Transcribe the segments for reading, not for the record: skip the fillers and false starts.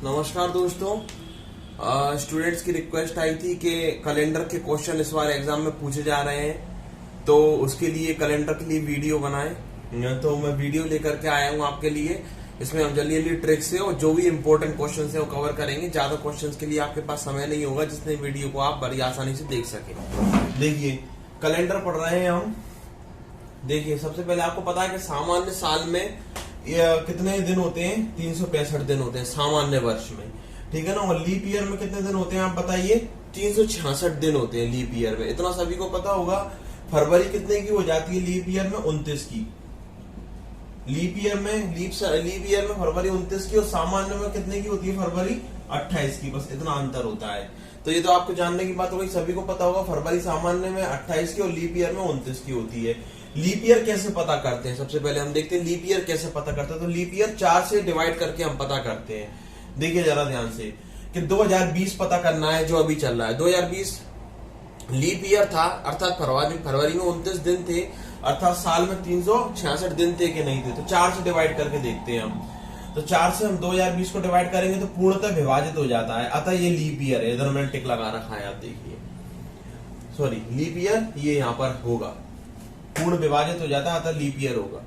नमस्कार दोस्तों। स्टूडेंट्स की रिक्वेस्ट आई थी कि कैलेंडर के क्वेश्चन इस बार एग्जाम में पूछे जा रहे हैं, तो उसके लिए कैलेंडर के लिए वीडियो बनाए। तो मैं वीडियो लेकर के आया हूँ आपके लिए। इसमें हम जल्दी जल्दी ट्रिक्स है और जो भी इंपॉर्टेंट क्वेश्चन है वो कवर करेंगे। ज्यादा क्वेश्चन के लिए आपके पास समय नहीं होगा जिसने वीडियो को आप बड़ी आसानी से देख सके। देखिए कैलेंडर पढ़ रहे हैं हम। देखिए सबसे पहले आपको पता है कि सामान्य साल में कितने दिन होते हैं? 365 दिन होते हैं सामान्य वर्ष में, ठीक है ना। और लीप ईयर में कितने दिन होते हैं आप बताइए? 366 दिन होते हैं लीप ईयर में। इतना सभी को पता होगा। फरवरी कितने की हो जाती है लीप ईयर में? 29 की। लीप ईयर में फरवरी 29 की, और सामान्य में कितने की होती है फरवरी? 28 की। बस इतना अंतर होता है। तो ये तो आपको जानने की बात होगी, सभी को पता होगा। फरवरी सामान्य में 28 की और लीप ईयर में 29 की होती है। लीप ईयर कैसे पता करते हैं? सबसे पहले हम देखते हैं लीप ईयर कैसे पता करते हैं। तो लीप ईयर 4 से डिवाइड करके हम पता करते हैं। देखिए जरा ध्यान से कि 2020 पता करना है जो अभी चल रहा है। 2020 लीप ईयर था, अर्थात फरवरी में 29 दिन थे, अर्थात साल में 366 दिन थे कि नहीं थे। तो 4 से डिवाइड करके देखते हैं हम। तो 4 से हम 2020 को डिवाइड करेंगे तो पूर्णतः विभाजित हो जाता है। अतः ये लीप ईयर है। इधर मैंने टिक लगा रखा है, आप देखिए। सॉरी, लीप ईयर ये यहाँ पर होगा, पूर्ण विभाजित हो जाता है, अतः लीप ईयर होगा।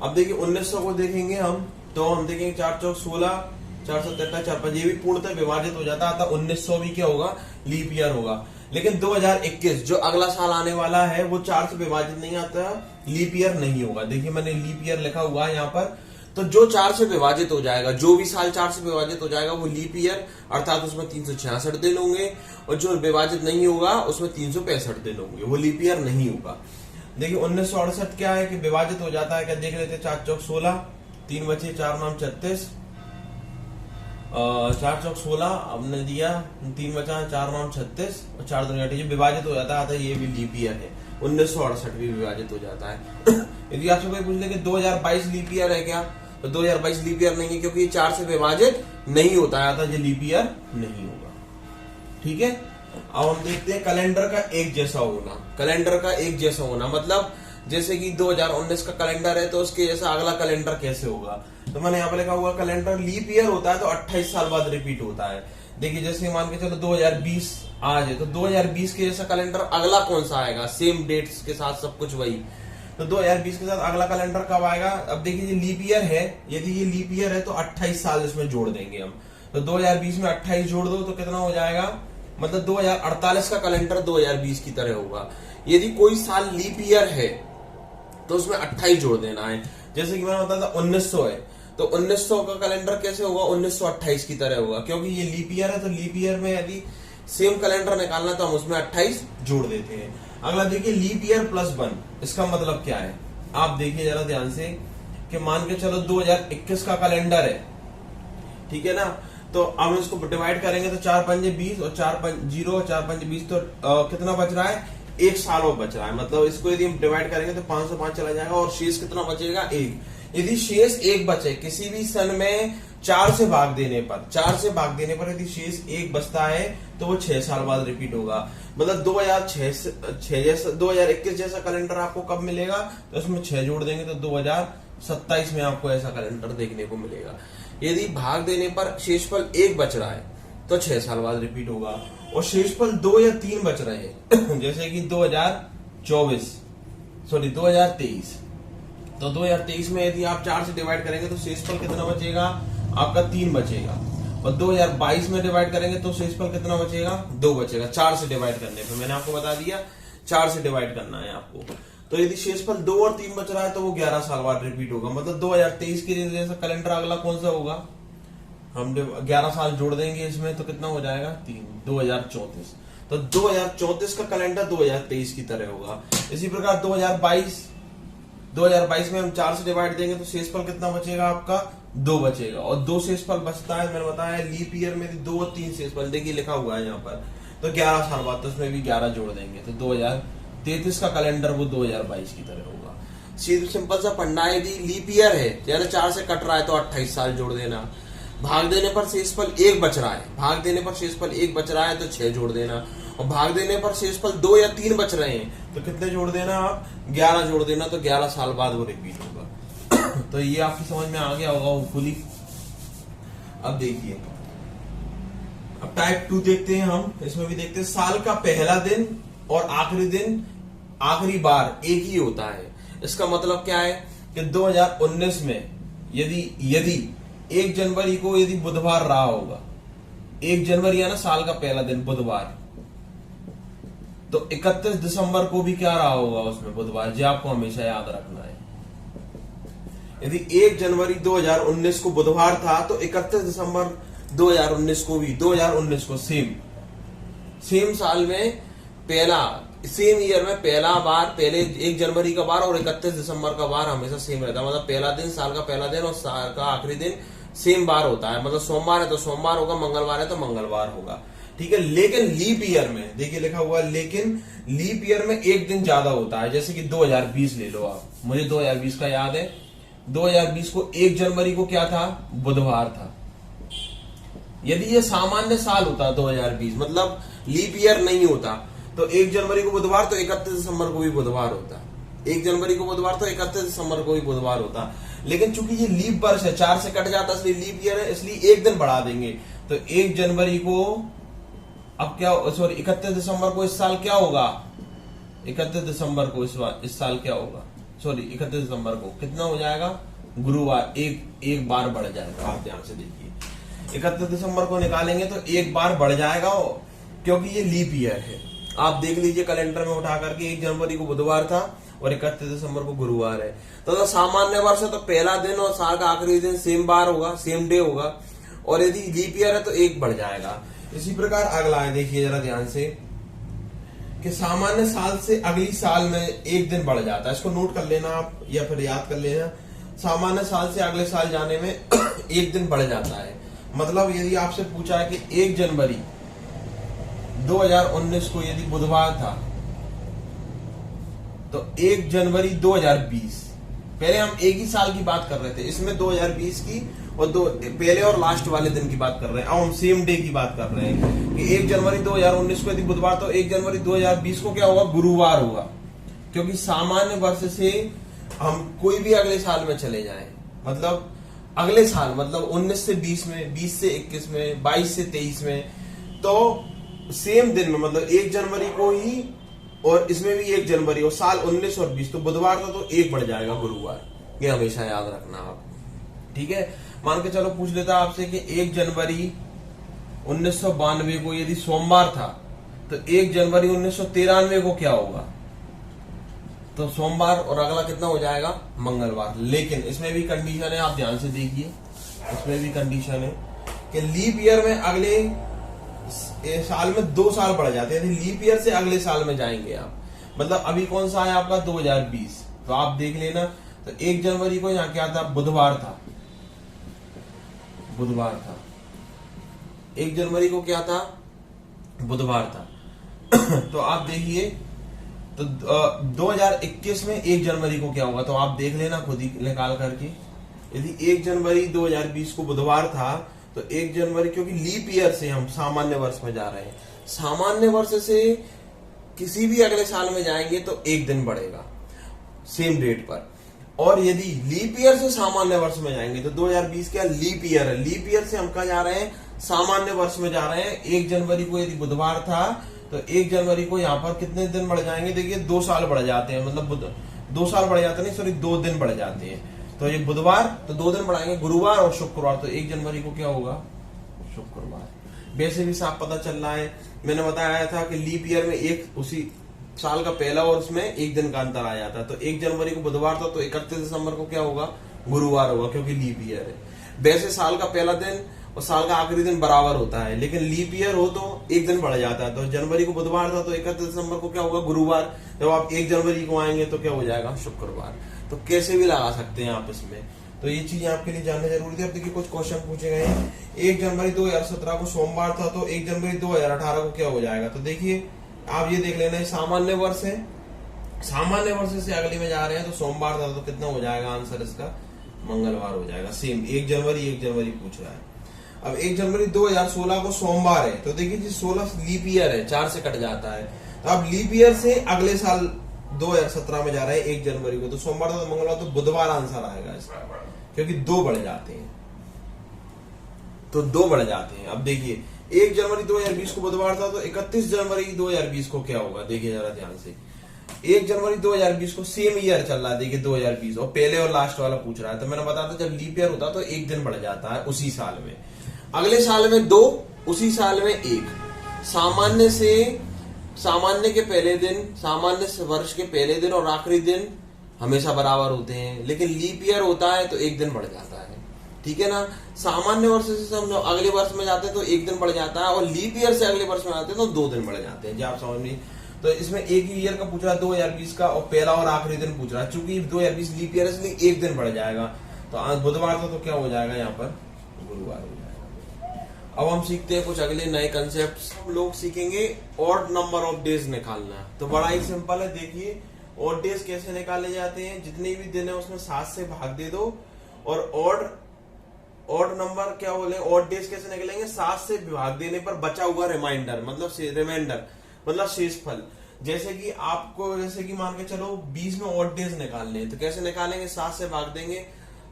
अब देखिए 1900 को देखेंगे हम, तो हम देखेंगे 4 चौक 16, 4 7 4 5, ये भी पूर्णतः विभाजित हो जाता है, अतः 1900 भी क्या होगा? लीप ईयर होगा। लेकिन 2021 जो अगला साल आने वाला है वो 4 से विभाजित नहीं आता, लीप ईयर नहीं होगा। देखिए मैंने लीप ईयर लिखा हुआ है यहाँ पर। तो जो 4 से विभाजित हो जाएगा, जो भी साल 4 से विभाजित हो जाएगा वो लीप ईयर, अर्थात उसमें 366 दिन होंगे। और जो विभाजित नहीं होगा उसमें 365 दिन होंगे, वो लीप ईयर नहीं होगा। देखिए 1968 क्या है कि विभाजित हो जाता है। क्या देख लेते? 4 चौक 16, 3 बचे 4 9 36, 4 चौक 16 हमने दिया, 3 बचा 4 9 36 और 4 2 8, विभाजित हो जाता है। ये भी लीप ईयर है। 1968 भी विभाजित हो जाता है। यदि आपसे कोई पूछ ले कि 2022 लीप ईयर है क्या, तो 2022 लीप ईयर नहीं है, क्योंकि ये 4 से विभाजित नहीं होता है, अतः ये लीप ईयर नहीं होगा। ठीक है। अब हम देखते हैं कैलेंडर का एक जैसा होना। कैलेंडर का एक जैसा होना मतलब जैसे कि 2019 का कैलेंडर है तो उसके जैसा अगला कैलेंडर कैसे होगा? तो मैंने यहाँ पे लिखा हुआ कैलेंडर लीप ईयर होता है तो 28 साल बाद रिपीट होता है। देखिए जैसे मान के चलो 2020 आज है, तो 2020 के जैसा कैलेंडर अगला कौन सा आएगा? सेम डेट्स के साथ सब कुछ वही। तो 2020 के साथ अगला कैलेंडर कब आएगा? अब देखिए ये लीप ईयर है, यदि ये लीप ईयर है तो 28 साल इसमें जोड़ देंगे हम। तो 2020 में 28 जोड़ दो तो कितना हो जाएगा? मतलब 2048 का कैलेंडर 2020 की तरह होगा। यदि कोई साल लीप ईयर है तो उसमें 28 जोड़ देना है। जैसे कि मैंने बताया था 1900 है, तो 1900 का कैलेंडर कैसे होगा? 1928 की तरह होगा, क्योंकि ये लीप ईयर है। तो लीप ईयर में यदि सेम कैलेंडर निकालना तो हम उसमें 28 जोड़ देते हैं। अगला देखिए लीप ईयर +1, इसका मतलब क्या है? आप देखिए जरा ध्यान से कि मान के चलो 2021 का कैलेंडर है, ठीक है ना। तो अब इसको डिवाइड करेंगे तो 4 पंजे 20 और 4 0 और 4 पंजे 20, तो कितना बच रहा है? 1 साल और बच रहा है। मतलब इसको यदि हम डिवाइड करेंगे तो 505 चला जाएगा और शेष कितना बचेगा? 1। यदि शेष 1 बचे किसी भी सन में 4 से भाग देने पर यदि शेष 1 बचता है तो वो 6 साल बाद रिपीट होगा। मतलब 2021 जैसा कैलेंडर आपको कब मिलेगा? तो उसमें 6 जोड़ देंगे तो 2027 में आपको ऐसा कैलेंडर देखने को मिलेगा। यदि भाग देने पर शेषफल 1 बच रहा है तो 6 साल बाद रिपीट होगा। और शेषफल 2 या 3 बच रहे हैं जैसे कि 2023, तो 2023 में यदि आप 4 से डिवाइड करेंगे तो शेषफल कितना बचेगा? आपका 3 बचेगा। और 2022 में डिवाइड करेंगे तो शेषफल कितना बचेगा? 2 बचेगा। 4 से डिवाइड करने पर मैंने आपको बता दिया 4 से डिवाइड करना है आपको। तो यदि शेषफल 2 और 3 बच रहा है तो वो 11 साल बाद रिपीट होगा। मतलब 2023 के जैसा कैलेंडर अगला कौन सा होगा? हम 11 साल जोड़ देंगे इसमें तो कितना हो जाएगा? 3, 2034। तो 2034 का कैलेंडर 2023 की तरह होगा। इसी प्रकार 2022 में हम 4 से डिवाइड देंगे तो शेषफल कितना बचेगा? आपका 2 बचेगा। और 2 शेषफल बचता है, मैंने बताया लीप ईयर में 2 और 3 शेषफल, देखिए लिखा हुआ है यहाँ पर। तो 11 साल बाद तो उसमें भी 11 जोड़ देंगे तो 2033 का कैलेंडर वो 2022 की तरह होगा। सीधे सिंपल सा पढ़ना है। यदि लीप ईयर है यानी 4 से कट रहा है तो 28 साल जोड़ देना। भाग देने पर शेषफल 1 बच रहा है, तो 6 जोड़ देना। और भाग देने पर शेषफल 2 या 3 बच रहे हैं तो कितने जोड़ देना आप? 11 जोड़ देना। तो 11 साल बाद वो रिपीट होगा। तो ये आपकी समझ में आ गया होगा होपफुली। अब देखिए अब टाइप 2 देखते हैं हम, इसमें भी देखते हैं साल का पहला दिन और आखिरी दिन आखिरी बार एक ही होता है। इसका मतलब क्या है कि 2019 में यदि 1 जनवरी को यदि बुधवार रहा होगा, 1 जनवरी है ना साल का पहला दिन बुधवार, तो 31 दिसंबर को भी क्या रहा होगा उसमें बुधवार, जो आपको हमेशा याद रखना है। यदि 1 जनवरी 2019 को बुधवार था तो 31 दिसंबर 2019 को भी 2019 को सेम साल में पहला सेम ईयर में पहला बार, पहले 1 जनवरी का बार और 31 दिसंबर का बार हमेशा सेम रहता है। मतलब पहला दिन साल का पहला दिन और साल का आखिरी दिन सेम बार होता है। मतलब सोमवार है तो सोमवार होगा, मंगलवार है तो मंगलवार होगा, ठीक है। लेकिन लीप ईयर में देखिए लिखा हुआ है, लेकिन लीप ईयर में एक दिन ज्यादा होता है। जैसे कि 2020 ले लो आप, मुझे 2020 का याद है, 2020 को 1 जनवरी को क्या था, बुधवार था। यदि ये सामान्य साल होता 2020, मतलब लीप ईयर नहीं होता, तो 1 जनवरी को बुधवार तो 31 दिसंबर को भी बुधवार होता। 1 जनवरी को बुधवार तो 31 दिसंबर को भी बुधवार होता। लेकिन चूंकि ये लीप वर्ष है, 4 से कट जाता इसलिए लीप ईयर है, इसलिए एक दिन बढ़ा देंगे। तो 1 जनवरी को अब क्या, सॉरी 31 दिसंबर को इस साल क्या होगा, 31 दिसंबर को इस साल क्या होगा, सॉरी 31 दिसंबर को कितना हो जाएगा, गुरुवार, एक बार बढ़ जाएगा। आप ध्यान से देखिए, 31 दिसंबर को निकालेंगे तो एक बार बढ़ जाएगा, क्योंकि ये लीप ईयर है। आप देख लीजिए कैलेंडर में उठा करके 1 जनवरी को बुधवार था और 31 दिसंबर को गुरुवार है। तो सामान्य वर्ष है तो पहला दिन और साल का आखिरी दिन सेम बार होगा, सेम डे होगा, और यदि लीप ईयर है तो एक बढ़ जाएगा। इसी प्रकार अगला है, देखिए जरा ध्यान से, कि सामान्य साल से अगली साल में एक दिन बढ़ जाता है। इसको नोट कर लेना आप या फिर याद कर लेना। सामान्य साल से अगले साल जाने में एक दिन बढ़ जाता है। मतलब यदि आपसे पूछा है कि 1 जनवरी 2019 को यदि बुधवार था तो 1 जनवरी 2020, पहले हम एक ही साल की बात कर रहे थे, इसमें 2020 की और पहले और लास्ट वाले दिन की बात कर रहे हैं। अब हम सेम डे की बात कर रहे हैं कि 1 जनवरी 2019 को यदि बुधवार तो 1 जनवरी 2020 को क्या होगा, गुरुवार होगा। क्योंकि सामान्य वर्ष से हम कोई भी अगले साल में चले जाएं, मतलब अगले साल, मतलब 19 से 20 में, 20 से 21 में, 22 से 23 में, तो सेम दिन में, मतलब 1 जनवरी को ही, और इसमें भी 1 जनवरी और साल 19 और 20, तो बुधवार था तो एक बढ़ जाएगा गुरुवार। ये हमेशा याद रखना आप, ठीक है। मान के चलो पूछ लेता आपसे कि 1 जनवरी 1992 को यदि सोमवार था तो 1 जनवरी 1993 को क्या होगा, तो सोमवार और अगला कितना हो जाएगा, मंगलवार। लेकिन इसमें भी कंडीशन है, आप ध्यान से देखिए, इसमें भी कंडीशन है कि लीप ईयर में अगले साल में 2 साल बढ़ जाते हैं। लीप ईयर से अगले साल में जाएंगे आप, मतलब अभी कौन सा है आपका 2020, तो आप देख लेना। तो 1 जनवरी को यहाँ क्या था, बुधवार था, 1 जनवरी को क्या था, बुधवार था। तो आप देखिए, तो 2021 में 1 जनवरी को क्या होगा, तो आप देख लेना खुद ही निकाल करके। यदि 1 जनवरी 2020 को बुधवार था तो 1 जनवरी, क्योंकि लीप ईयर से हम सामान्य वर्ष में जा रहे हैं, सामान्य वर्ष से किसी भी अगले साल में जाएंगे तो एक दिन बढ़ेगा सेम डेट पर। और यदि लीप ईयर से सामान्य वर्ष में जाएंगे तो 2020 क्या लीप ईयर है, लीप ईयर से हम कहा जा रहे हैं, सामान्य वर्ष में जा रहे हैं। 1 जनवरी को यदि बुधवार था तो 1 जनवरी को यहाँ पर कितने दिन बढ़ जाएंगे, देखिए 2 साल बढ़ जाते हैं, मतलब 2 साल बढ़ जाते नहीं, सॉरी 2 दिन बढ़ जाते हैं। तो ये बुधवार तो 2 दिन बढ़ाएंगे, गुरुवार और शुक्रवार, तो 1 जनवरी को क्या होगा, शुक्रवार। वैसे भी साफ पता चल रहा है, मैंने बताया था कि लीप ईयर में एक उसी साल का पहला और उसमें एक दिन का अंतर आ जाता है। तो 1 जनवरी को बुधवार था तो 31 दिसंबर को क्या होगा, गुरुवार होगा, क्योंकि लीप ईयर है। वैसे साल का पहला दिन और साल का आखिरी दिन बराबर होता है, लेकिन लीप ईयर हो तो एक दिन बढ़ जाता है। तो जनवरी को बुधवार था तो 31 दिसंबर को क्या होगा, गुरुवार। जब आप 1 जनवरी को आएंगे तो क्या हो जाएगा, शुक्रवार। तो कैसे भी लगा सकते हैं आप इसमें, तो ये चीजें आपके लिए जानना जरूरी थी। अब देखिए कुछ क्वेश्चन पूछे गए हैं। 1 जनवरी 2017 को सोमवार था तो 1 जनवरी 2018 को क्या हो जाएगा, तो देखिए आप ये देख लेना, सामान्य वर्ष है, सामान्य वर्ष से अगले में जा रहे हैं, तो सोमवार था तो कितना हो जाएगा, आंसर इसका मंगलवार हो जाएगा। सेम 1 जनवरी पूछ रहा है। अब 1 जनवरी 2016 को सोमवार है तो देखिए जी 16 लीप ईयर है, 4 से कट जाता है। तो अब लीप ईयर से अगले साल 2017 में जा रहा है 1 जनवरी को, तो सोमवार था तो मंगलवार, तो बुधवार आंसर आएगा इसका, क्योंकि 2 बढ़ जाते हैं, तो 2 बढ़ जाते हैं। अब देखिए 1 जनवरी 2020 को बुधवार था, तो 31 जनवरी 2020 को क्या होगा, देखिए जरा ध्यान से। 1 जनवरी 2020 को सेम ईयर चल रहा है, देखिए 2020, और पहले और लास्ट वाला पूछ रहा है। तो मैंने बताया था जब लीप ईयर होता है तो एक दिन बढ़ जाता है उसी साल में, अगले साल में 2, उसी साल में 1। सामान्य के पहले दिन, सामान्य वर्ष के पहले दिन और आखिरी दिन हमेशा बराबर होते हैं, लेकिन लीप ईयर होता है तो एक दिन बढ़ जाता है, ठीक है ना। सामान्य वर्ष से हम अगले वर्ष में जाते हैं तो एक दिन बढ़ जाता है, और लीप ईयर से अगले वर्ष में आते हैं तो 2 दिन बढ़ जाते हैं, जी आप समझ लीजिए। तो इसमें एक ही ईयर का पूछ रहा है 2020 का, और पहला और आखिरी दिन पूछ रहा है। चूंकि 2020 लीप ईयर है इसलिए एक दिन बढ़ जाएगा, तो आज बुधवार था तो क्या हो जाएगा यहाँ पर, गुरुवार हो जाएगा। अब हम सीखते हैं कुछ अगले नए कंसेप्ट। हम लोग सीखेंगे ऑड नंबर ऑफ डेज निकालना। तो बड़ा ही सिंपल है, देखिए ऑड डेज कैसे निकाले जाते हैं। जितने भी दिन है उसमें 7 से भाग दे दो, और ऑड नंबर क्या बोले, ऑड डेज कैसे निकलेंगे, 7 से भाग देने पर बचा हुआ रिमाइंडर, मतलब शेषफल। जैसे कि आपको, जैसे कि मान के चलो 20 में ऑड डेज निकालने हैं, तो कैसे निकालेंगे, 7 से भाग देंगे,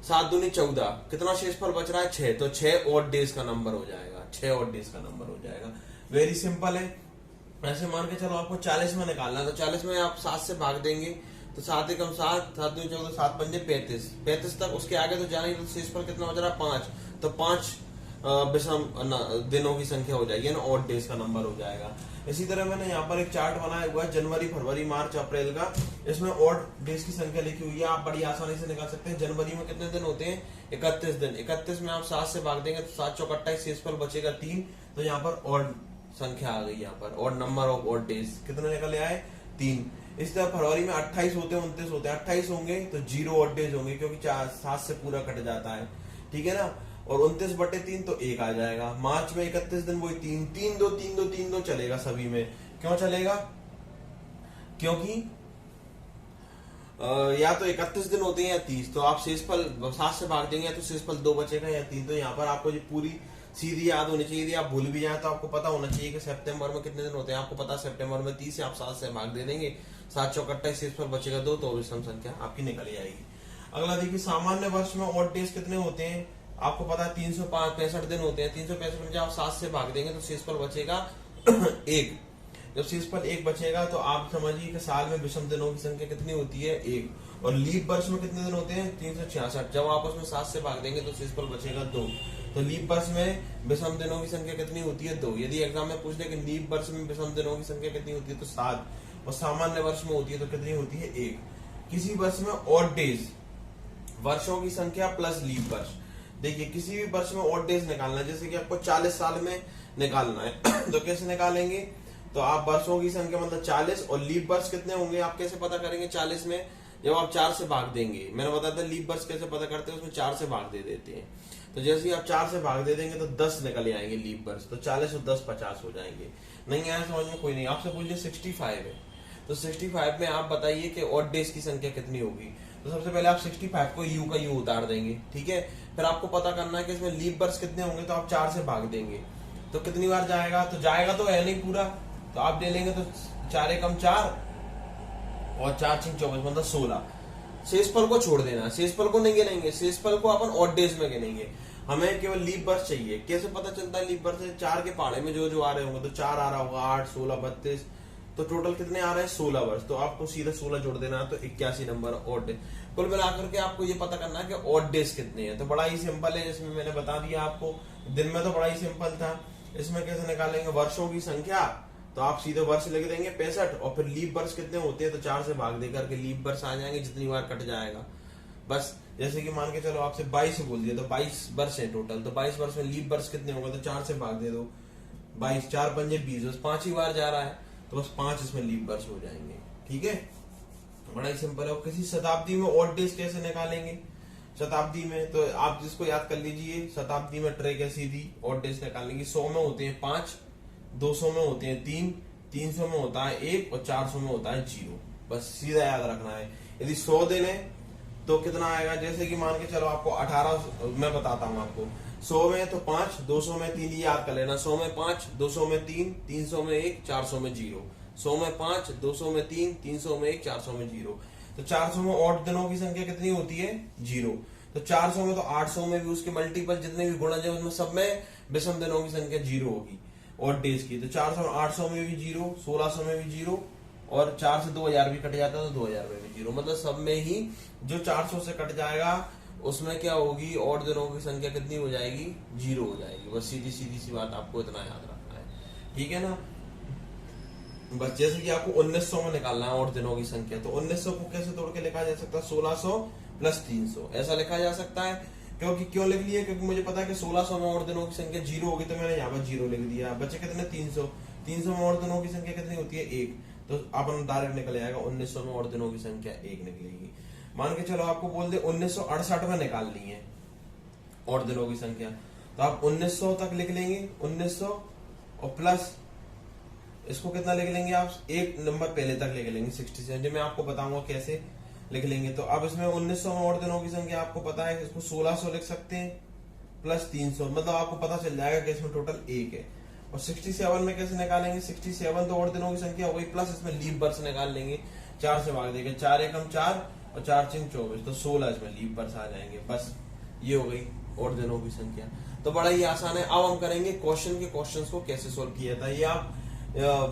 7 दूनी 14, कितना शेषफल बच रहा है 6, तो 6 ऑड डेज का नंबर हो जाएगा, 6 ऑड डेज का नंबर हो जाएगा। वेरी सिंपल है। ऐसे मान के चलो आपको 40 में निकालना है, तो 40 में आप 7 से भाग देंगे, तो 7 एकम 7, 7 दूनी 14, 7 पंजे 35, 35 तक उसके आगे तो जाने, तो शेषफल कितना बच रहा है 5, तो 5 विषम दिनों की संख्या हो जाएगी ना, ऑड डेज का नंबर हो जाएगा। इसी तरह मैंने यहाँ पर एक चार्ट बनाया हुआ है जनवरी, फरवरी, मार्च, अप्रैल का। इसमें ऑड डेज की संख्या लिखी हुई है, आप बड़ी आसानी से निकाल सकते हैं। जनवरी में कितने दिन होते हैं, 31 दिन। 31 में आप 7 से भाग देंगे तो 7 चौक 28, शेषफल बचेगा 3, तो यहाँ पर ऑड संख्या आ गई। यहाँ पर odd number of odd days कितने निकले आए, 3। इस तरह फरवरी में 28 होते हैं, 29 होते हैं, 28 होंगे तो 0 ऑड डेज होंगे, क्योंकि 7 से पूरा कट जाता है, ठीक है ना। और 29/3 तो 1 आ जाएगा। मार्च में 31 दिन, वही 3, 3 2 3 2 3 2 चलेगा सभी में। क्यों चलेगा, क्योंकि या तो 31 दिन होते हैं या 30, तो आप शेषफल 7 से भाग देंगे तो शेषफल 2 बचेगा या 3। तो यहाँ पर आपको ये पूरी सीधी याद होनी चाहिए। यदि आप भूल भी जाए तो आपको पता होना चाहिए कि सितंबर में कितने दिन होते हैं। आपको पता है सितंबर में 30 है, आप 7 से भाग दे देंगे, 7 चौक 28, शेषफल बचेगा 2, तो विषम संख्या आपकी निकल जाएगी। अगला देखिए, सामान्य वर्ष में ऑड डेज कितने होते हैं, आपको पता है 365 दिन होते हैं। 365 में जब आप 7 से भाग देंगे तो शेषफल बचेगा 1। जब शेषफल 1 बचेगा तो आप समझिए कि साल में विषम दिनों की संख्या कितनी होती है, 1। और लीप वर्ष में कितने दिन होते हैं, 366। जब आप उसमें 7 से भाग देंगे तो शेषफल बचेगा 2। तो लीप वर्ष में विषम दिनों की संख्या कितनी होती है, 2। यदि एग्जाम में पूछ ले कि लीप वर्ष में विषम दिनों की संख्या कितनी होती है, तो 7। और सामान्य वर्ष में होती है तो कितनी होती है, 1। किसी वर्ष में ऑड डेज, वर्षों की संख्या प्लस लीप वर्ष। देखिए किसी भी वर्ष में ऑड डेज निकालना है, जैसे कि आपको 40 साल में निकालना है तो कैसे निकालेंगे, तो आप वर्षों की संख्या मतलब 40, और लीप वर्ष कितने होंगे आप कैसे पता करेंगे 40 में, जब आप 4 से भाग देंगे। मैंने बताया था लीप वर्ष कैसे पता करते हैं, उसमें 4 से भाग दे देते हैं। तो जैसे ही आप 4 से भाग दे देंगे तो 10 निकल आएंगे लीप वर्ष, तो 40 और 10 50 हो जाएंगे। नहीं आया समझ में, कोई नहीं। आपसे पूछिए 65 है, तो 65 में आप बताइए कि ऑड डेज की संख्या कितनी होगी। तो सबसे पहले आप 65 को यू का यू उतार देंगे, ठीक है। फिर आपको पता करना है कि इसमें लीप वर्ष कितने होंगे, तो आप 4 से भाग देंगे तो कितनी बार जाएगा, तो जाएगा तो है नहीं पूरा, तो आप ले लेंगे तो 4 एकम 4 और 4 6 24 मतलब 16। शेषफल को छोड़ देना, शेषफल को नहीं गिनेंगे, शेषफल को अपन ऑड डेज में गिनेंगे। हमें केवल लीप वर्ष चाहिए। कैसे पता चलता है लीप वर्ष, 4 के पहाड़े में जो जो आ रहे होंगे, तो 4 आ रहा होगा, 8 16 32, तो टोटल कितने आ रहे हैं 16 वर्ष। तो आपको सीधा 16 जोड़ देना है, तो 81 नंबर ऑड डेज। कुल मिलाकर के आपको ये पता करना है कि ऑड डेज कितने हैं। तो बड़ा ही सिंपल है, जिसमें मैंने बता दिया आपको। दिन में तो बड़ा ही सिंपल था। इसमें कैसे निकालेंगे, वर्षों की संख्या, तो आप सीधे वर्ष लिख देंगे 65, और फिर लीप वर्ष कितने होते हैं तो 4 से भाग देकर के लीप वर्ष आ जाएंगे, जितनी बार कट जाएगा बस। जैसे कि मान के चलो आपसे 22 बोल दिया, तो 22 वर्ष है टोटल, तो 22 वर्ष में लीप वर्ष कितने होंगे, तो 4 से भाग दे दो, 22 4 पंजे 20, बस 5 ही बार जा रहा है, तो बस 5 इसमें लीप वर्ष हो जाएंगे, ठीक है। बड़ा ही सिंपल है। किसी शताब्दी में ऑड डेज कैसे निकालेंगे, शताब्दी में तो आप जिसको याद कर लीजिए, शताब्दी में ट्रेक है सीधी, ऑड डेज निकालने की। 100 में होते हैं 5, 200 में होते हैं 3, 300 में होता है 1, और 400 में होता है 0। बस सीधा याद रखना है। यदि 100 दिन है तो कितना आएगा, जैसे कि मान के चलो आपको 18, मैं बताता हूँ आपको। 100 में तो 5, 200 में 3, ये याद कर लेना। 100 में 5, 200 में 3, 300 में 1, 400 में 0। 100 में 5, 200 में 3, 300 में 1, 400 में 0। तो 400 में ऑड दिनों की संख्या कितनी होती है, 0। तो 400 में तो 800 में भी उसके मल्टीपल जितने भी गुणज है उसमें सब में विषम दिनों की संख्या 0 होगी। और डेज की। तो 400 800 में भी 0, 1600 में भी 0 और 4 से 2000 भी कट जाता है तो 2000 में भी 0। मतलब सब में ही जो 400 से कट जाएगा उसमें क्या होगी, और दिनों की संख्या कितनी हो जाएगी, 0 हो जाएगी। बस सीधी सीधी सी बात, आपको इतना याद रखना है, ठीक है ना। बस जैसे कि आपको 1900 में निकालना है और दिनों की संख्या, तो 1900 को कैसे तोड़ के लिखा जा सकता है, 1600 प्लस 300 ऐसा लिखा जा सकता है। क्योंकि क्यों लिख लिया, क्योंकि मुझे पता है कि 1600 में और दिनों की संख्या 0 होगी, तो मैंने यहाँ पर 0 लिख दिया। बचे कितने, 300। 300 में और दिनों की संख्या कितनी होती है, 1, तो अपन डायरेक्ट निकल जाएगा 1900 में और दिनों की संख्या 1 निकलेगी। मान के चलो आपको बोल दे 1968 में निकालनी है और दिनों की संख्या, तो आप 1900 तक लिख लेंगे, 1900 और प्लस इसको कितना लिख लेंगे आप, एक नंबर पहले तक लिख लेंगे 67। मैं आपको बताऊंगा कैसे लिख लेंगे। तो अब इसमें 1900 में और दिनों की संख्या आपको पता है, इसको 1600 लिख सकते हैं प्लस 300, मतलब आपको पता चल जाएगा कि इसमें टोटल 1 है। और 67 में कैसे निकालेंगे, 67 तो और दिनों की संख्या हो गई, प्लस इसमें लीप वर्ष निकाल लेंगे, 4 से भाग देंगे, 4 एकम 4 और 4 चिंग 24, तो 16 इसमें लीप वर्ष आ जाएंगे। बस ये हो गई और दिनों की संख्या। तो बड़ा ही आसान है। अब हम करेंगे क्वेश्चन को कैसे सोल्व किया था। ये आप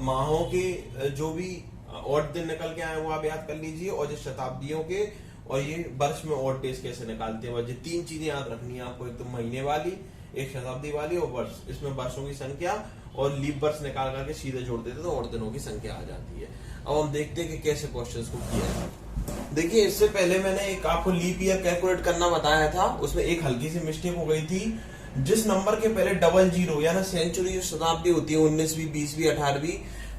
माहों के जो भी ऑड दिन निकल के आए वो आप याद कर लीजिए, और जो शताब्दियों के और ये वर्ष में ऑड डेज कैसे निकालते हैं। ये 3 चीजें याद रखनी है आपको, एक तो महीने वाली, एक शताब्दी वाली और वर्ष। इसमें वर्षों की संख्या और लीप वर्ष निकाल करके सीधे जोड़ देते तो और दिनों की संख्या आ जाती है। अब हम देखते हैं कि कैसे क्वेश्चन को किया है। देखिए, इससे पहले मैंने एक आपको लीप ईयर कैलकुलेट करना बताया था, उसमें एक हल्की सी मिस्टेक हो गई थी। जिस नंबर के पहले डबल जीरो यानी सेंचुरी जो शताब्दी होती है 19वीं 20वीं 18वीं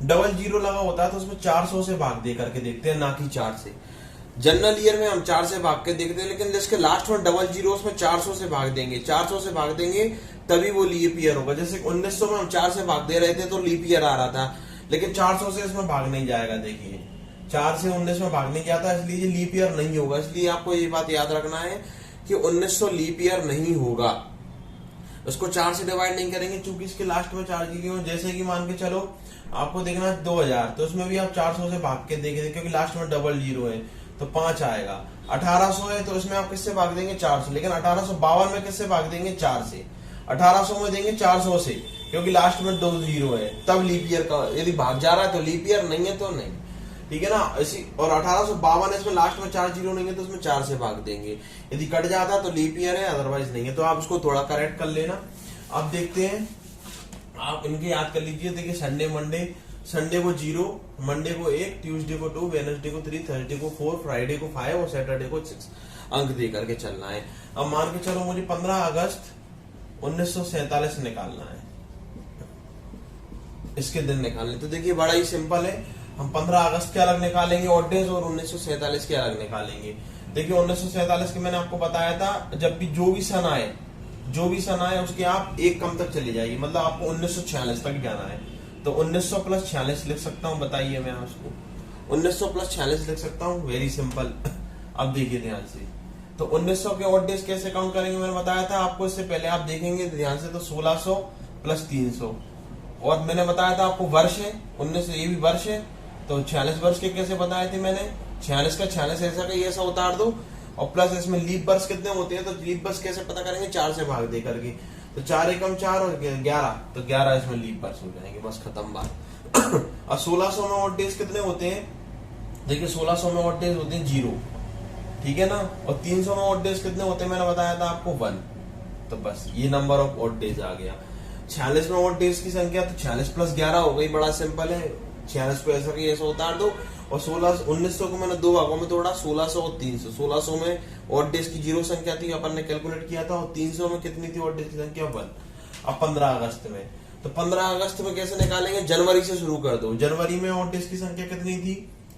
डबल जीरो लगा होता है, तो उसमें 400 से भाग दे करके देखते हैं, ना कि 4 से। जनरल ईयर में हम 4 से भाग के देखते हैं, लेकिन जिसके लास्ट में डबल जीरो उसमें 400 से भाग देंगे, 400 से भाग देंगे तभी वो लीप ईयर होगा। जैसे 1900 में हम 4 से भाग दे रहे थे तो लीप ईयर आ रहा था, लेकिन 400 से इसमें भाग नहीं जाएगा। देखिए 4 से 19 में भाग नहीं जाता, इसलिए ये लीप ईयर नहीं होगा। इसलिए आपको ये बात याद रखना है कि 1900 लीप ईयर नहीं होगा। उसको 4 से डिवाइड नहीं करेंगे क्योंकि इसके लास्ट में 4 जीरो। जैसे कि मान के चलो आपको देखना है 2000, तो उसमें भी आप 400 से भाग के देखेंगे क्योंकि लास्ट में डबल जीरो है तो 5 आएगा। 1800 है तो इसमें आप किससे भाग देंगे, 4 से। लेकिन 1852 में किससे भाग देंगे, 4 से। 1800 में देंगे 400 से क्योंकि लास्ट में 2 जीरो है, तब लीप ईयर का यदि भाग जा रहा है तो लीप ईयर, नहीं है तो नहीं, ठीक है ना। इसी और 1852 इसमें लास्ट में 4 जीरो नहीं है तो उसमें 4 से भाग देंगे। यदि कट जाता तो लीप ईयर है, अदरवाइज नहीं है। तो आप उसको थोड़ा करेक्ट कर लेना। अब देखते हैं, आप इनके याद कर लीजिए। देखिए संडे को 0, मंडे को 1, ट्यूसडे को 2, वेडनेसडे को 3, थर्सडे को 4, फ्राइडे को 5 और सैटरडे को 6 अंक दे करके चलना है। अब मान के चलो मुझे 15 अगस्त 1947 निकालना है, इसके दिन निकालने। तो देखिए बड़ा ही सिंपल है, हम 15 अगस्त के अलग निकालेंगे ऑड डेज और 1947 के अलग निकालेंगे। देखिए 1947 के मैंने आपको बताया था, जब भी जो भी सन आए उसके आप एक कम तक चले जाइए, मतलब आपको 1946 तक जाना है। तो 1900 प्लस 46 लिख सकता हूँ, बताइए मैं उसको 1900 प्लस 46 लिख सकता हूँ, वेरी सिंपल। अब देखिए ध्यान से, तो 1900 के ऑड डेज कैसे काउंट करेंगे मैंने बताया था आपको, इससे पहले आप देखेंगे ध्यान से। तो 1600 प्लस 300, और मैंने बताया था आपको वर्ष है 1900, ये भी वर्ष है। तो 46 वर्ष के कैसे बताए थे मैंने, 46 का 46 ऐसा का ऐसा उतार दो, और प्लस इसमें लीप वर्ष कितने होते हैं, तो लीप वर्ष कैसे पता करेंगे, 4 से भाग दे करके। तो 4 एकम 4 और 11, तो 11 इसमें लीप वर्ष हो जाएंगे, बस खत्म बात। और 1600 में ऑड डेज कितने होते हैं, देखिए 1600 में ऑड डेज होते हैं 0, ठीक है ना। और 300 में ऑड डेज कितने होते हैं मैंने बताया था आपको 1, तो बस ये नंबर ऑफ ऑड डेज आ गया। 46 में ऑड डेज की संख्या तो 46 प्लस 11 हो गई, बड़ा सिंपल है। 46 को ऐसा कि ऐसा उतार दो, और 1900 को मैंने 2 भागों में तोड़ा, 1600 और 300। 1600 में ऑड डेज की 0 संख्या थी, अपन ने कैलकुलेट किया था, और 300 में कितनी थी ऑड डेज की संख्या, 1। अब 15 अगस्त में, तो 15 अगस्त में कैसे निकालेंगे, जनवरी से शुरू कर दो। जनवरी में ऑड डेज की संख्या कितनी थी,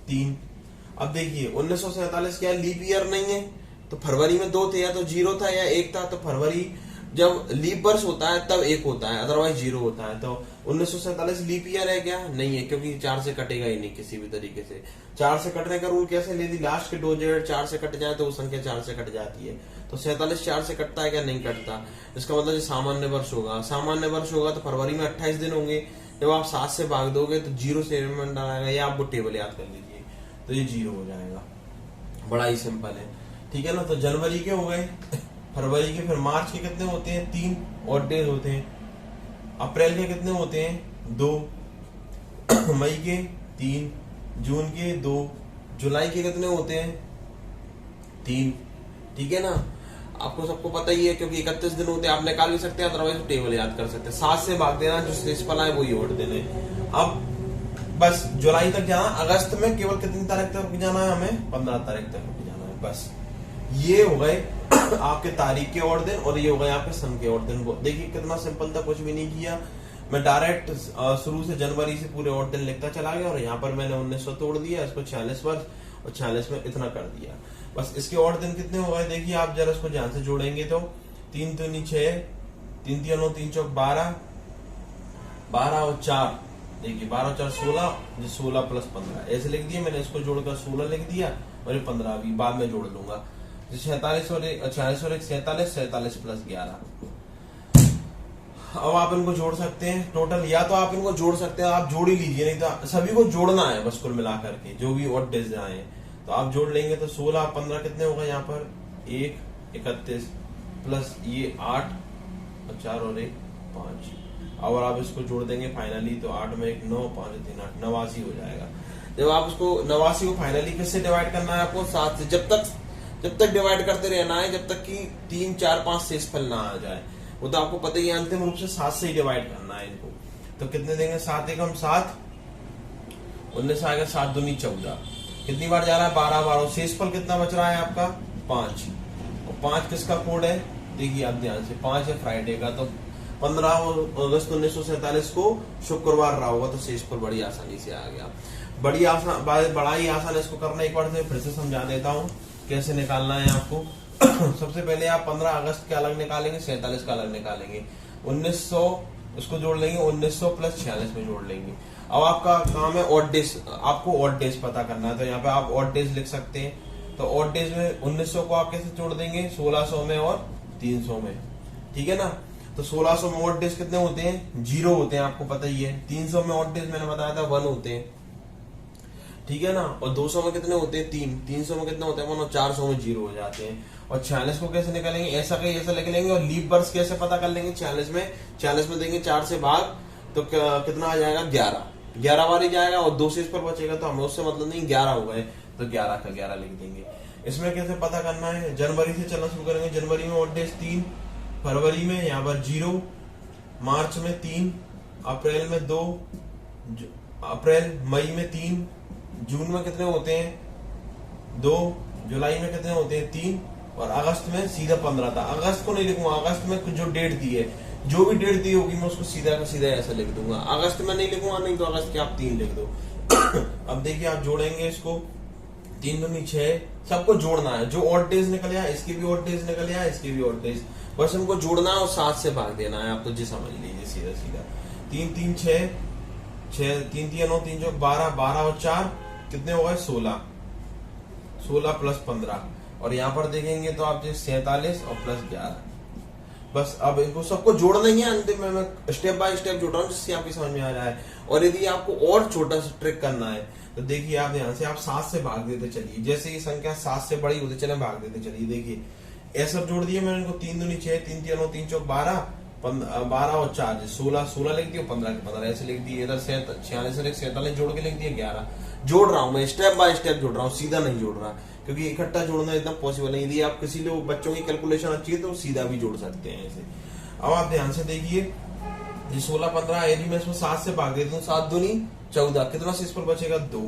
3। अब देखिए 1947 क्या लीप ईयर नहीं है, तो फरवरी में 2 थे, या तो 0 था या 1 था। तो फरवरी जब लीप वर्ष होता है तब 1 होता है, अदरवाइज 0 होता है। तो 1947 लीप ईयर है क्या, नहीं है, क्योंकि 4 से कटेगा ही नहीं किसी भी तरीके से। 4 से कटने का रूल कैसे, यदि लास्ट के 2 डिजिट 4 से कट जाए तो वो संख्या 4 से कट जाती है। तो 47 4 से कटता है क्या, नहीं कटता। इसका मतलब सामान्य वर्ष होगा। सामान्य वर्ष होगा तो फरवरी में 28 दिन होंगे। जब आप 7 से भाग दोगे तो 0 से एलिमेंट आएगा, या आप वो टेबल याद कर लीजिए, तो ये 0 हो जाएगा। बड़ा ही सिंपल है, ठीक है ना। तो जनवरी के हो गए, फरवरी के, फिर मार्च के कितने होते हैं, 3 ऑड डेज होते हैं, अप्रैल के कितने होते हैं 2, मई के 3, जून के 2, जुलाई के कितने होते हैं 3। ठीक है ना, आपको सबको पता ही है क्योंकि 31 दिन होते हैं, आप निकाल भी सकते हैं, अदरवाइज टेबल याद कर सकते हैं। 7 से भाग देना, जो शेषफल आए वही ओढ़ देने। अब बस जुलाई तक जाना, अगस्त में केवल कितनी तारीख तक जाना है हमें 15 तारीख तक जाना है। बस ये हो गए आपके तारीख के और दिन, और ये हो गए आपके सन के और दिन। देखिए कितना सिंपल था, कुछ भी नहीं किया, मैं डायरेक्ट शुरू से जनवरी से पूरे और दिन लिखता चला गया, और यहाँ पर मैंने 1900 तोड़ दिया, इसको 46 वर्ष और 46 में इतना कर दिया। बस इसके और दिन कितने हो गए देखिए आप जरा इसको ध्यान से जोड़ेंगे तो 3 दूनी 6, 3 3 9 3 चौक 12, 12 और 4 देखिए 12 और 4 16, 16 प्लस 15 ऐसे लिख दिया मैंने। इसको जोड़कर 16 लिख दिया, और ये 15 भी बाद में जोड़ लूंगा। 46 और 46 और 47, 47 प्लस 11। अब आप इनको जोड़ सकते हैं टोटल, या तो आप इनको जोड़ सकते हैं, आप जोड़ ही लीजिए, नहीं तो सभी को जोड़ना है बस कुल मिलाकर के जो भी और डेज आए तो आप जोड़ लेंगे। तो 16 15 कितने होगा यहाँ पर 1 31 प्लस ये 8 और 4 और 1 5। और आप इसको जोड़ देंगे फाइनली तो 8 में 1 9 5 3 8 89 हो जाएगा। जब आप उसको 89 को फाइनली किससे डिवाइड करना है आपको 7 से, जब तक डिवाइड करते रहना है जब तक कि 3 4 5 शेषफल ना आ जाए। वो तो आपको पता ही है, अंतिम रूप से 7 से ही डिवाइड करना है इनको। तो कितने देंगे 7 एकम 7, 19 आएगा 7 दूनी 14, कितनी बार जा रहा है 12 बार, और शेषफल कितना बच रहा है आपका 5। और 5 किसका कोड है देखिए आप ध्यान से, 5 है फ्राइडे का, तो 15 अगस्त 1947 को शुक्रवार रहा होगा, तो शेषफल बड़ी आसानी से आ गया। बड़ा ही आसान इसको करना, एक बार से फिर से समझा देता हूँ कैसे निकालना है आपको। सबसे पहले आप 15 अगस्त का अलग निकालेंगे, 47 का अलग निकालेंगे, 1900 उसको जोड़ लेंगे, 1900 प्लस 46 में जोड़ लेंगे। अब आपका काम है ऑड डेज, आपको ऑड डेज पता करना है, तो यहाँ पे आप ऑड डेज लिख सकते हैं। तो ऑड डेज में 1900 को आप कैसे जोड़ देंगे 1600 में और 300 में, ठीक है ना। तो 1600 में ऑड डेज कितने होते हैं 0 होते हैं, आपको पता ही है। 300 में ऑड डेज मैंने बताया था 1 होते हैं, ठीक है ना। और 200 में कितने होते हैं 3, 300 में कितने होते हैं 1, और 400 में 0 हो जाते हैं। और 46 को कैसे निकालेंगे, ऐसा कहीं ऐसा लिख लेंगे। और लीप वर्ष कैसे पता कर लेंगे 46 में देंगे 4 से भाग, तो कितना आ जाएगा 11 बार ही जाएगा, और 2 शेष पर बचेगा, तो हमें उससे मतलब नहीं 11 हो गए, तो 11 का 11 लिख देंगे। इसमें कैसे पता करना है, जनवरी से चलना शुरू करेंगे। जनवरी में ऑड डेज 3, फरवरी में यहाँ पर 0, मार्च में 3, अप्रैल में 2, मई में 3, जून में कितने होते हैं 2, जुलाई में कितने होते हैं 3, और अगस्त में सीधा 15 था। अगस्त को नहीं लिखूंगा, अगस्त में जो डेट दी है, जो भी डेट दी होगी मैं उसको सीधा का सीधा ऐसा लिख दूंगा। अगस्त में नहीं लिखूंगा, नहीं तो अगस्त के आप 3 लिख दो। अब देखिए आप जोड़ेंगे इसको, 3 दूनी 6, सबको जोड़ना है। जो ऑड डेज निकल आया इसके भी ऑड डेज निकल आया, इसके भी ऑड डेज, बस इनको जोड़ना है और 7 से भाग देना है। आप तो जी समझ लीजिए सीधा सीधा। 3 3 6, 3 3 9 3 12, 12 और 4 कितने हो गए 16, 16 प्लस 15, और यहाँ पर देखेंगे तो आप 47 और प्लस 11। बस अब इनको सबको जोड़ना ही है। अंतिम में मैं स्टेप बाय स्टेप जोड़ रहा हूँ जिससे आपकी समझ में आ जाए। और यदि आपको और छोटा सा ट्रिक करना है तो देखिए आप यहाँ से आप 7 से भाग देते चलिए, जैसे ये संख्या 7 से बड़ी होती चले भाग देते चलिए। देखिए ऐसा जोड़ दिया मैंने इनको, 3 दूनी 6, 3 3 9 3 4 12, 12 और 4 16 लिख दिया, 15 के 15 ऐसे लिख दिए। इधर 46 और 47 जोड़ के लिख दिया 11। जोड़ रहा हूं मैं, स्टेप बाय स्टेप जोड़ रहा हूँ, सीधा नहीं जोड़ रहा, क्योंकि इकट्ठा जोड़ना इतना पॉसिबल नहीं। यदि आप किसी लोग बच्चों की कैलकुलेशन अच्छी है तो सीधा भी जोड़ सकते हैं ऐसे। अब आप ध्यान से देखिए, 16 15 यदि मैं इसमें 7 से भाग देता हूँ, 7 दूनी 14, कितना शेषफल बचेगा 2,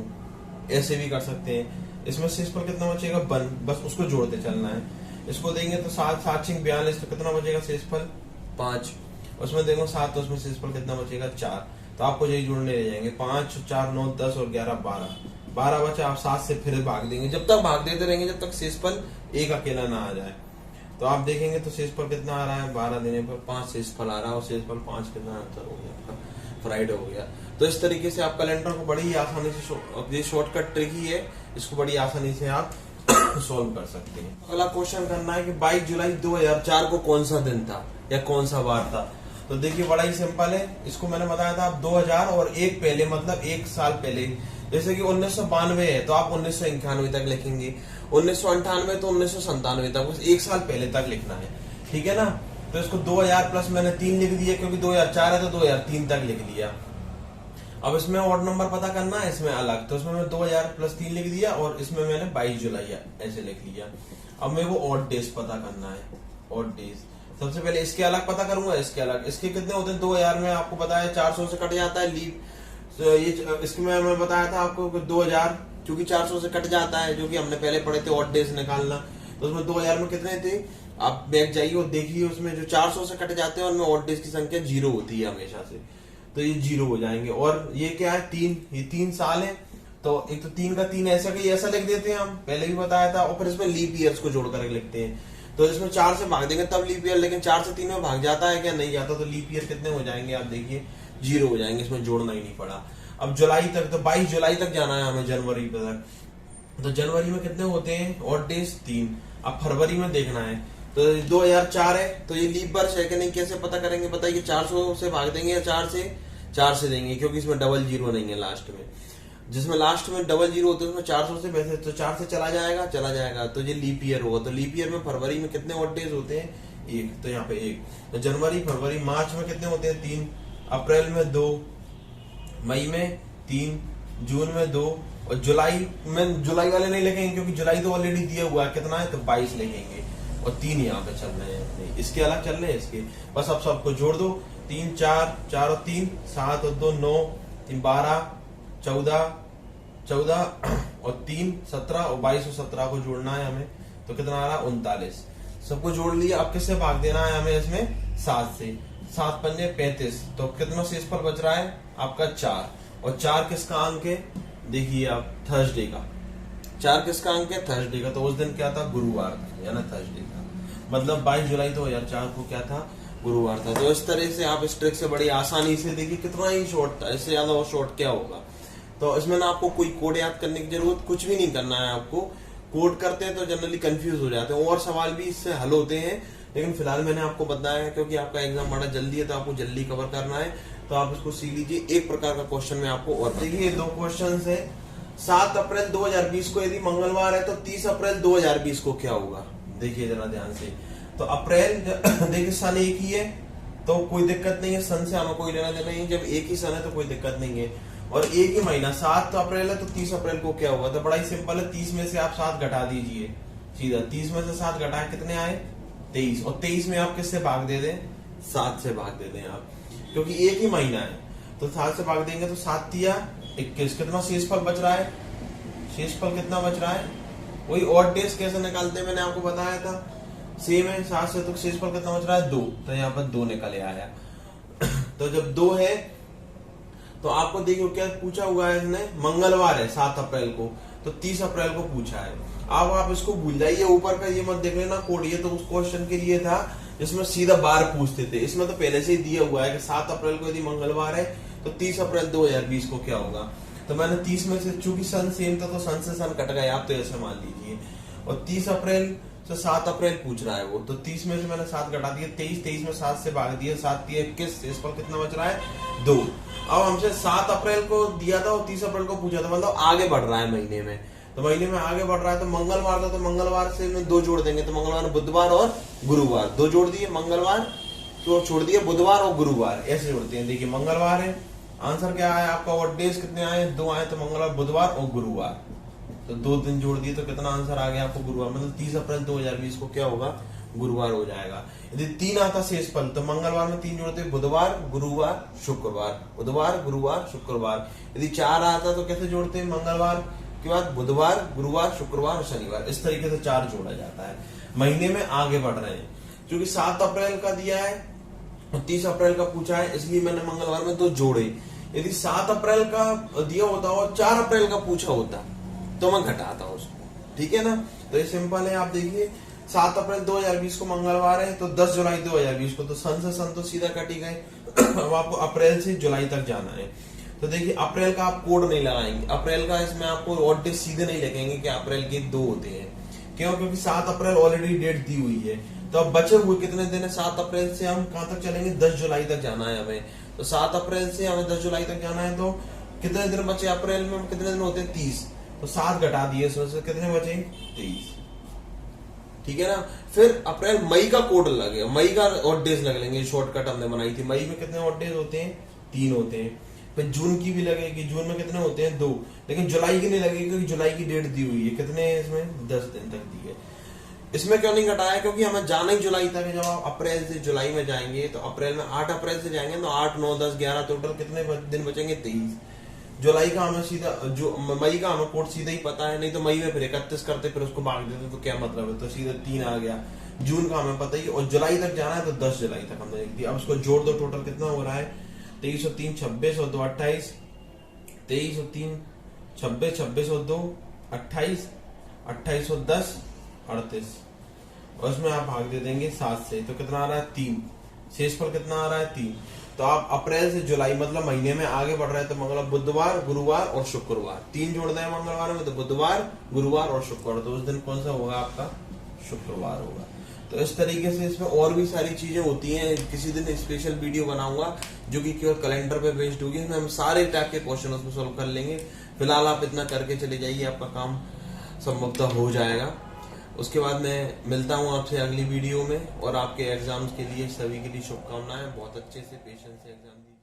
ऐसे भी कर सकते हैं। इसमें शेषफल कितना बचेगा 1, बस उसको जोड़ते चलना है। इसको देंगे तो 7 7 6 42, तो कितना बचेगा शेषफल 5। उसमें देखो 7, तो उसमें शेषफल कितना बचेगा 4, तो आपको यही जोड़ने रह जाएंगे। 5 4 9 10 और 11 12 बचा। आप 7 से फिर भाग देंगे, जब तक भाग देते रहेंगे जब तक शेषफल एक अकेला ना आ जाए। तो आप देखेंगे तो शेषफल कितना आ रहा है 12 देने पर 5 शेषफल आ रहा है, और शेषफल 5 कितना आंसर हो गया आपका फ्राइडे हो गया। तो इस तरीके से आप कैलेंडर को बड़ी आसानी से, ये शॉर्टकट ट्रिक ही है, इसको बड़ी आसानी से आप सॉल्व कर सकते हैं। अगला क्वेश्चन करना है कि 22 जुलाई 2004 को कौन सा दिन था या कौन सा वार था। तो देखिए बड़ा ही सिंपल है, इसको मैंने बताया था आप 2000 और 1 पहले, मतलब 1 साल पहले। जैसे कि 1992 है तो आप 1991 तक लिखेंगे, 1998 तो 1997 तक, बस 1 साल पहले तक लिखना है, ठीक है ना। तो इसको 2000 प्लस मैंने 3 लिख दिया, क्योंकि 2004 है तो 2003 तक लिख लिया। अब इसमें ऑड नंबर पता करना है, इसमें अलग, तो इसमें मैं 2000 प्लस 3 लिख दिया और इसमें मैंने 22 जुलाई ऐसे लिख लिया। अब मेरे को ऑड डेज पता करना है, ऑड डेज। सबसे पहले इसके अलग पता करूंगा, इसके अलग। इसके कितने होते हैं 2000 में आपको बताया 400 से कट जाता है लीप, ये इसमें मैं बताया था आपको 2000 क्योंकि 400 से कट जाता है, जो कि हमने पहले पढ़े थे ऑड डेज निकालना। तो उसमें 2000 में कितने थे, आप बैक जाइए और देखिए, उसमें जो 400 से कट जाते हैं उनमें ऑड डेज की संख्या 0 होती है हमेशा से, तो ये 0 हो जाएंगे। और ये क्या है 3, ये 3 साल है, तो एक तो 3 का 3 ऐसा का ऐसा लिख देते हैं, हम पहले भी बताया था। और फिर इसमें लीप ईयर्स को जोड़ कर लिखते हैं, तो इसमें 4 से भाग देंगे तब लीप ईयर, लेकिन 4 से 3 में भाग जाता है क्या, नहीं जाता, तो लीप ईयर कितने हो जाएंगे आप देखिए 0 हो जाएंगे, इसमें जोड़ना ही नहीं पड़ा। अब जुलाई तक, तो 22 जुलाई तक जाना है हमें जनवरी तक, तो जनवरी में कितने होते हैं ऑड डेज 3। अब फरवरी में देखना है, तो 2004 है, तो ये लीप वर्ष है कि नहीं, कैसे पता करेंगे, बताइए 400 से भाग देंगे या 4 से देंगे, क्योंकि इसमें डबल 0 नहीं है लास्ट में, जिसमें लास्ट में डबल 0 होते हैं उसमें 400 से वैसे तो 4 से चला जाएगा, तो ये लीप ईयर होगा। तो लीप ईयर में फरवरी में कितने ऑड डेज होते हैं 1, तो यहाँ पे 1। तो जनवरी, फरवरी, मार्च में कितने होते हैं 3, अप्रैल में 2, मई में 3, जून में 2, और जुलाई में जुलाई वाले नहीं लिखेंगे क्योंकि जुलाई तो ऑलरेडी दिया हुआ है, कितना है तो 22 लिखेंगे, और 3 यहाँ पे चल रहे हैं, इसके अलग चल रहे हैं इसके। बस अब सबको जोड़ दो, 3 4 4 और 3 7 और 2 9, 3 12 14 और 3 17 और 22 और 17 को जोड़ना है हमें, तो कितना आ रहा 39। सबको जोड़ लिया। अब किससे भाग देना है हमें, इसमें 7 से, 7 पंजे 35, तो कितना शेषफल बच रहा है आपका 4, और 4 किसका अंक है देखिए आप, थर्सडे का। 4 किसका अंक है, थर्सडे का, तो उस दिन क्या था, गुरुवार था, या ना थर्सडे था, मतलब 22 जुलाई 2004 को क्या था, गुरुवार था। तो इस तरह से आप इस ट्रिक से बड़ी आसानी से देखिए, कितना ही शॉर्ट था, इससे ज्यादा और शॉर्ट क्या होगा। तो इसमें ना आपको कोई कोड याद करने की जरूरत कुछ भी नहीं करना है आपको। कोड करते हैं तो जनरली कंफ्यूज हो जाते हैं, और सवाल भी इससे हल होते हैं, लेकिन फिलहाल मैंने आपको बताया है क्योंकि आपका एग्जाम बड़ा जल्दी है, तो आपको जल्दी कवर करना है, तो आप इसको सीख लीजिए। एक प्रकार का क्वेश्चन में आपको और देखिए 2 क्वेश्चन है। 7 अप्रैल 2020 को यदि मंगलवार है तो 30 अप्रैल 2020 को क्या होगा, देखिए जरा ध्यान से। तो अप्रैल देखिए सन एक ही है तो कोई दिक्कत नहीं है, सन से हमें कोई लेना देना नहीं, जब एक ही सन है तो कोई दिक्कत नहीं है। और एक ही महीना 7 अप्रैल है तो 30 अप्रैल को क्या होगा, तो बड़ा ही सिंपल है, 30 में से आप 7 घटा दीजिए सीधा, 30 में से 7 घटाए कितने आए 23, और 23 में आप किससे भाग दे दें, 7 से भाग दे दें आप, क्योंकि एक ही महीना है तो 7 से भाग देंगे तो 7 तिया 21, कितना शेषफल बच रहा है, शेषफल कितना बच रहा है, वही ऑड डेज कैसे निकालते हैं मैंने आपको बताया था, सेम है। 7 से तो शेषफल कितना बच रहा है 2, तो यहाँ पर 2 निकले आया। तो जब 2 है तो आपको देखिए क्या पूछा हुआ है इसने, मंगलवार है 7 अप्रैल को, तो 30 अप्रैल को पूछा है। अब आप इसको भूल जाइए, ऊपर का ये मत देख लेना कोड, ये तो उस क्वेश्चन के लिए था जिसमें सीधा बार पूछते थे, इसमें तो पहले से ही दिया हुआ है कि 7 अप्रैल को यदि मंगलवार है तो 30 अप्रैल 2020 को क्या होगा। तो मैंने 30 में से, चूंकि सन सेम था तो सन से सन कट गए, आप तो ऐसे मान लीजिए। और 30 अप्रैल से 7 अप्रैल पूछ रहा है वो, तो 30 में से मैंने 7 घटा दिया, 23 में 7 से भाग दिया, 7 तिया 21, शेषफल कितना बच रहा है 2। अब हमसे 7 अप्रैल को दिया था और 30 अप्रैल को पूछा था, मतलब आगे बढ़ रहा है महीने में, तो महीने में आगे बढ़ रहा है। तो मंगलवार था तो मंगलवार से 2 जोड़ देंगे, तो मंगलवार बुधवार और गुरुवार 2 जोड़ दिए, मंगलवार तो छोड़ दिए बुधवार और गुरुवार, ऐसे जोड़ते हैं। देखिए मंगलवार है, आंसर क्या आया आपका, और डेज कितने आए 2 आए, तो मंगलवार बुधवार और गुरुवार, तो 2 दिन जोड़ दिए तो कितना आंसर आ गया आपको गुरुवार, मतलब 30 अप्रैल 2020 को क्या होगा, गुरुवार हो जाएगा। यदि 3 आता शेषफल तो मंगलवार में 3 जोड़ते, बुधवार गुरुवार शुक्रवार, बुधवार गुरुवार शुक्रवार। यदि 4 आता तो कैसे जोड़ते, मंगलवार के बाद बुधवार गुरुवार शुक्रवार और शनिवार, इस तरीके से 4 जोड़ा जाता है। महीने में आगे बढ़ रहे हैं, क्योंकि 7 अप्रैल का दिया है और 30 अप्रैल का पूछा है, इसलिए मैंने मंगलवार में 2 जोड़े। यदि 7 अप्रैल का दिया होता और 4 अप्रैल का पूछा होता तो मैं घटाता उसको, ठीक है ना। तो ये सिंपल है, आप देखिए 7 अप्रैल 2020 को मंगलवार है तो 10 जुलाई 2020 को, तो सन से सन तो सीधा कट ही गए। अब आपको अप्रैल से जुलाई तक जाना है, तो देखिए अप्रैल का आप कोड नहीं लगाएंगे, अप्रैल का इसमें आपको ऑड डेज सीधे नहीं लिखेंगे कि अप्रैल के 2 होते हैं, क्यों, क्योंकि 7 अप्रैल ऑलरेडी डेट दी हुई है। तो अब बचे हुए कितने दिन है, 7 अप्रैल से हम कहां तक चलेंगे, 10 जुलाई तक जाना है हमें। तो 7 अप्रैल से हमें 10 जुलाई तक जाना है, तो कितने दिन बचे अप्रैल में, कितने दिन होते हैं 30, तो 7 घटा दिए, उसमें से कितने बचे 23। ठीक है ना। फिर अप्रैल मई का कोड लगेगा, मई का ऑड डेज लग लेंगे, शॉर्टकट हमने बनाई थी। मई में कितने ऑड डेज होते हैं? 3 होते हैं। फिर जून की भी लगेगी, जून में कितने होते हैं? 2। लेकिन जुलाई की नहीं लगेगी क्योंकि जुलाई की डेट दी हुई है, कितने है इसमें? 10 दिन तक दी है। इसमें क्यों नहीं घटाया? क्योंकि हमें जाना ही जुलाई तक है। जब आप अप्रैल से जुलाई में जाएंगे तो अप्रैल में 8 अप्रैल से जाएंगे तो 8, 9, 10, 11 टोटल कितने दिन बचेंगे? 23। जुलाई का हमें सीधा, जो मई का हमें कोड सीधा ही पता है, नहीं तो मई में फिर 31 करते फिर उसको भाग देते तो क्या मतलब है, तो सीधा 3 आ गया। जून का हमें पता ही, और जुलाई तक जाना है तो 10 जुलाई तक हमने लिख दिया। अब उसको जोड़ दो, टोटल कितना हो रहा है? 23 और 3 26 और 2 28, 23 और 3 26, 26 और 2 28, 28 और 10 38, और उसमें आप भाग दे देंगे 7 से, तो कितना आ रहा है? 3। शेष पर कितना आ रहा है? 3। तो आप अप्रैल से जुलाई मतलब महीने में आगे बढ़ रहे हैं, तो मंगल, बुधवार, गुरुवार और शुक्रवार, 3 जोड़ दें मंगलवार में, तो बुधवार, गुरुवार और शुक्रवार, तो उस दिन कौन सा होगा आपका? शुक्रवार होगा। तो इस तरीके से इसमें और भी सारी चीजें होती हैं। किसी दिन स्पेशल वीडियो बनाऊंगा जो कि केवल कैलेंडर पे बेस्ड होगी, इसमें हम सारे टाइप के क्वेश्चन उसमें सोल्व कर लेंगे। फिलहाल आप इतना करके चले जाइए, आपका काम संभवतः हो जाएगा। उसके बाद मैं मिलता हूँ आपसे अगली वीडियो में, और आपके एग्जाम्स के लिए सभी के लिए शुभकामनाएं। बहुत अच्छे से पेशेंस से एग्जाम दीजिए।